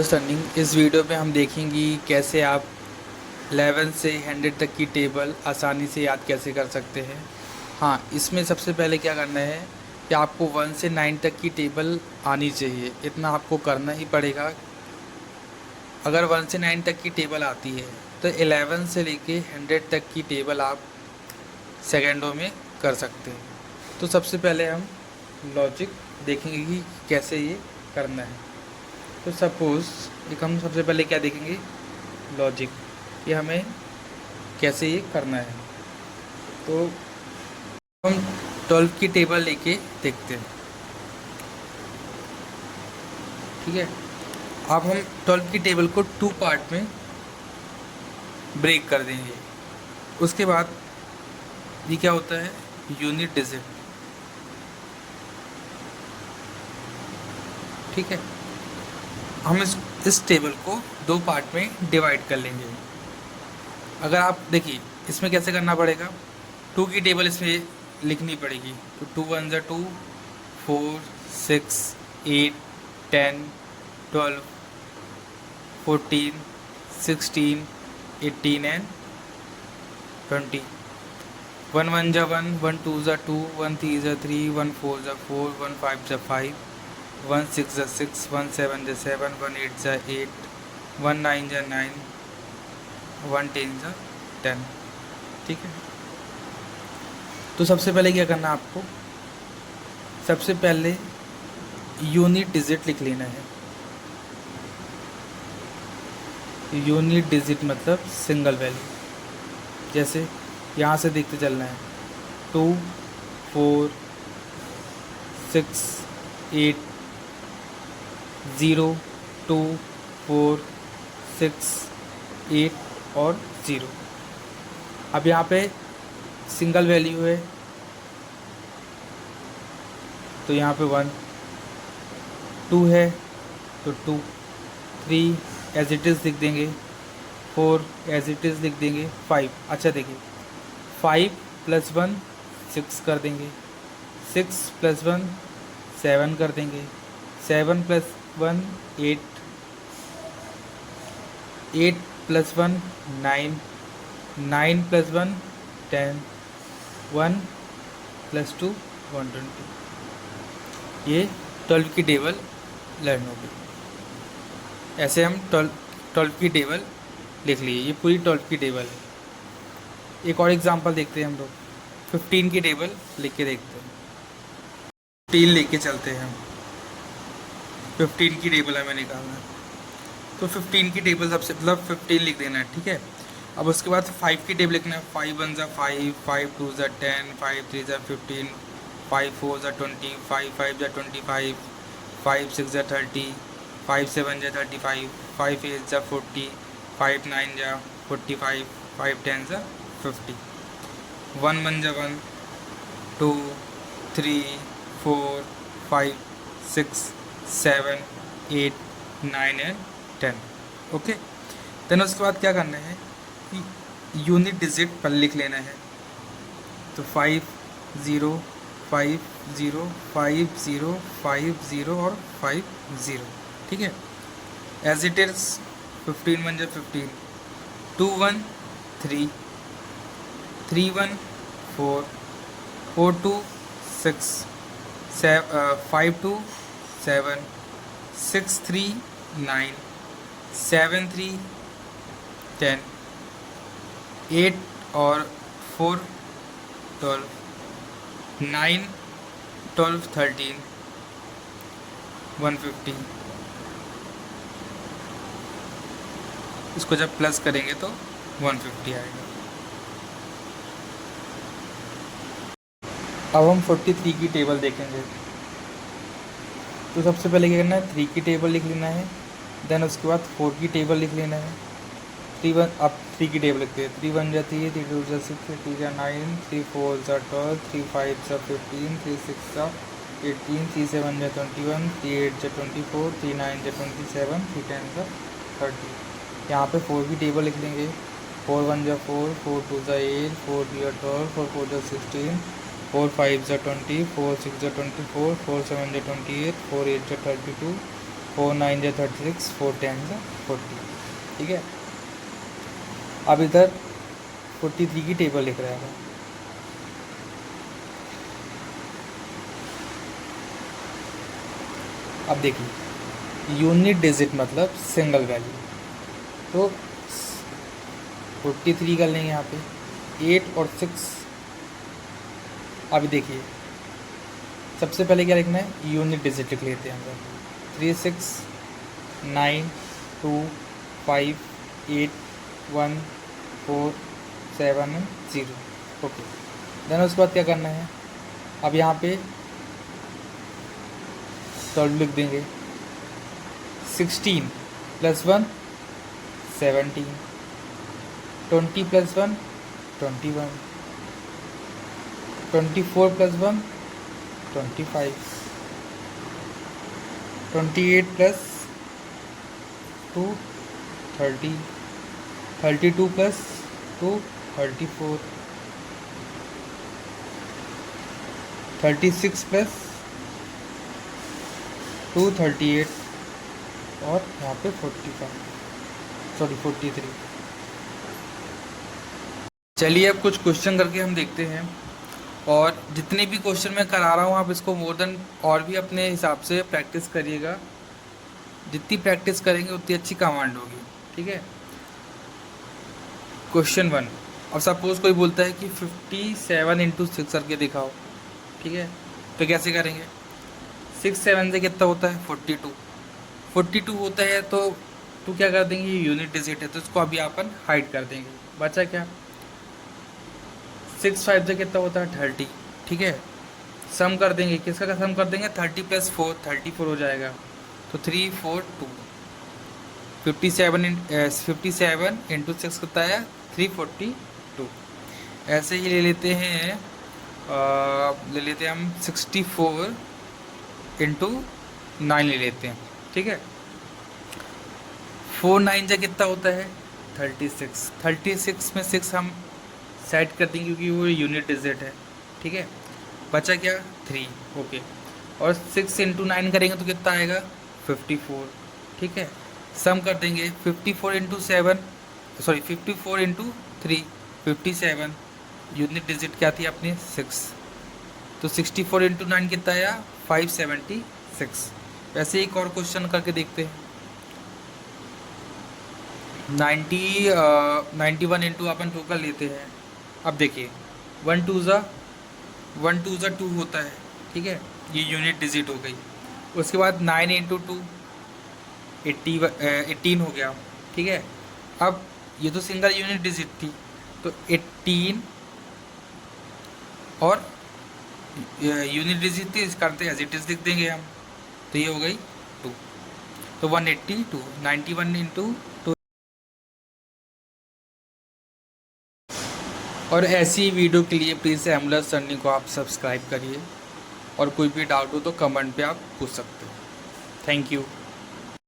Understanding. इस video में हम देखेंगे कैसे आप 11 से 100 तक की टेबल आसानी से याद कैसे कर सकते हैं। हाँ, इसमें सबसे पहले क्या करना है कि आपको 1 से 9 तक की टेबल आनी चाहिए, इतना आपको करना ही पड़ेगा। अगर 1 से 9 तक की टेबल आती है तो 11 से लेके 100 तक की टेबल आप सेकेंडों में कर सकते हैं। तो सबसे पहले हम लॉजिक देखेंगे कि कैसे ये करना है। तो सपोज़ एक हम सबसे पहले क्या देखेंगे, लॉजिक, कि हमें कैसे ये करना है। तो हम 12 की टेबल लेके देखते हैं, ठीक है। अब हम 12 की टेबल को 2 पार्ट में ब्रेक कर देंगे। उसके बाद ये क्या होता है, यूनिट डिजिट, ठीक है। हम इस टेबल को 2 पार्ट में डिवाइड कर लेंगे। अगर आप देखिए इसमें कैसे करना पड़ेगा, 2 की टेबल इसमें लिखनी पड़ेगी। तो 2 1 ज़ा 2, 4 6 8 10 12 14 16 18 एंड 20। 1 1 ज़ा 1, 1 2 ज़ा 2, 1 3 ज़ा 3, 1 4 ज़ा 4, 1 5 ज़ा 5, 1 6 ज़ा 6, 1 7 ज़ा 7, 1 8 ज़ा 8, 1 9 ज़ा 9, 1 10 ज़ा 10, ठीक है। तो सबसे पहले क्या करना है आपको, सबसे पहले यूनिट डिजिट लिख लेना है। यूनिट डिजिट मतलब सिंगल वैल्यू। जैसे यहाँ से देखते चलना है, 2 4 6 8 0 2 4 6 8 और 0। अब यहाँ पे सिंगल वैल्यू है तो यहाँ पे 1, 2 है तो 2, 3 एज इट इज़ लिख देंगे, 4 एज इट इज़ लिख देंगे, 5। अच्छा देखिए, 5 + 1 6 कर देंगे, 6 + 1 7 कर देंगे, 7 + 1 8, 8 + 1 9, 9 + 1 10, 1 + 2 120। ये 12 की टेबल लर्न हो गई। ऐसे हम 12 की टेबल लिख लिए, ये पूरी 12 की टेबल है। एक और एग्जांपल देखते हैं हम लोग, 15 की टेबल लिख के देखते हैं। 15 लेके चलते हैं हम, 15 की टेबल हमें निकालना है। तो 15 की टेबल सबसे मतलब 15 लिख देना है, ठीक है। अब उसके बाद 5 की टेबल लिखना है, 5 1 ज़ा 5, 5 2 ज़ा 10, 5 3 ज़ा 15, 5 4 ज़ा 20, 5 5 ज़ा 25, 5 6 ज़ा 30, 5 7 ज़ा 35, 5 8 ज़ा 40, 5 9 ज़ा 45, 5 10 ज़ा 50, 1 1 ज़ा 1, 2 3 4 5 6 7 8 9 एंड 10, ओके। देन उसके बाद क्या करना है कि यूनिट डिजिट पर लिख लेना है। तो 5 0 5 0 5 0 5 0 और 5 0, ठीक है। एज इट इज़ 15 1 ज़ा 15, 2 1 3, 3 1 4, 4 2 6, 5 2 7, 6 3 9, 7 3 10, 8 और 4 12, 9 12 13 150। इसको जब प्लस करेंगे तो 150 आएगा। अब हम 43 की टेबल देखेंगे। तो सबसे पहले क्या करना है, 3 की टेबल लिख लेना है। देन उसके बाद 4 की टेबल लिख लेना है। 3 1 अब 3 की टेबल लिखते हैं, 3 1 ज़ा 3, 3 2 ज़ा 6, 3 3 ज़ा 9, 3 4 ज़ा 12, 3 5 ज़ा 15, 3 6 ज़ा 18, 3 7 ज़ा 21, 3 8 ज़ा 24, 3 9 ज़ा 27, 3 10 ज़ा 30। यहाँ पे 4 की टेबल लिख लेंगे, 4 1 ज़ा 4, 4 2 ज़ा 8, 4 3 ज़ा 12, 4 4 ज़ा 16, 4 5 ज़ा 20, 4 6 ज़ा 24, 4 7 ज़ा 28, 4 8 ज़ा 32, 4 9 जा 36, 4 10 जा 40, ठीक है। अब इधर 43 की टेबल लिख रहा है। अब देखिए यूनिट डिजिट मतलब सिंगल वैल्यू, तो 43 कर लेंगे यहाँ पे, 8 और 6। अभी देखिए सबसे पहले क्या लिखना है, यूनिट डिजिट लिख लेते हैं हम। 3 6 9 2 5 8 1 4 7 0, ओके। देन उसके बाद क्या करना है, अब यहाँ पे 12 लिख देंगे। 16 + 1 17, 20 + 1 21, 24 + 1 25, 28 + 2 30, 32 + 2 34, 36 + 2 38, और यहाँ पे 43। चलिए अब कुछ क्वेश्चन करके हम देखते हैं, और जितने भी क्वेश्चन मैं करा रहा हूँ आप इसको मोर देन और भी अपने हिसाब से प्रैक्टिस करिएगा। जितनी प्रैक्टिस करेंगे उतनी अच्छी कमांड होगी, ठीक है। क्वेश्चन 1, अब सपोज कोई बोलता है कि 57 × 6 करके दिखाओ, ठीक है। तो कैसे करेंगे, 6 7 से कितना होता है 42 होता है, तो क्या कर देंगे, ये यूनिट डिजिट है तो इसको अभी अपन हाइड कर देंगे। बचा क्या, 6 5 से कितना होता है 30, ठीक है। सम कर देंगे, किसका सम कर देंगे, 30 + 4 34 हो जाएगा, तो 3 4 2। 57 × 6 कितना है 342। ऐसे ही ले लेते हैं हम 64 × 9 ले लेते हैं, ठीक है। 4 9 से कितना होता है 36 में 6 हम सेट कर देंगे क्योंकि वो यूनिट डिजिट है, ठीक है। बचा क्या 3, ओके। और 6 × 9 करेंगे तो कितना आएगा 54, ठीक है। सम कर देंगे 54 × 3 57, यूनिट डिजिट क्या थी अपनी 6, तो 64 × 9 कितना आया 576। वैसे एक और क्वेश्चन करके देखते हैं। 91 × अपन 2 कर लेते हैं। अब देखिए 1 2 ज़ा 2 होता है, ठीक है, ये यूनिट डिजिट हो गई। उसके बाद 9 × 2 18 हो गया, ठीक है। अब ये तो सिंगल यूनिट डिजिट थी, तो 18 और यूनिट डिजिट थी, इस करते एज इट इज लिख देंगे हम, तो ये हो गई 2, तो 182 91 × 2। और ऐसी वीडियो के लिए प्लीज़ एमुलस लर्निंग को आप सब्सक्राइब करिए, और कोई भी डाउट हो तो कमेंट पे आप पूछ सकते हो। Thank you.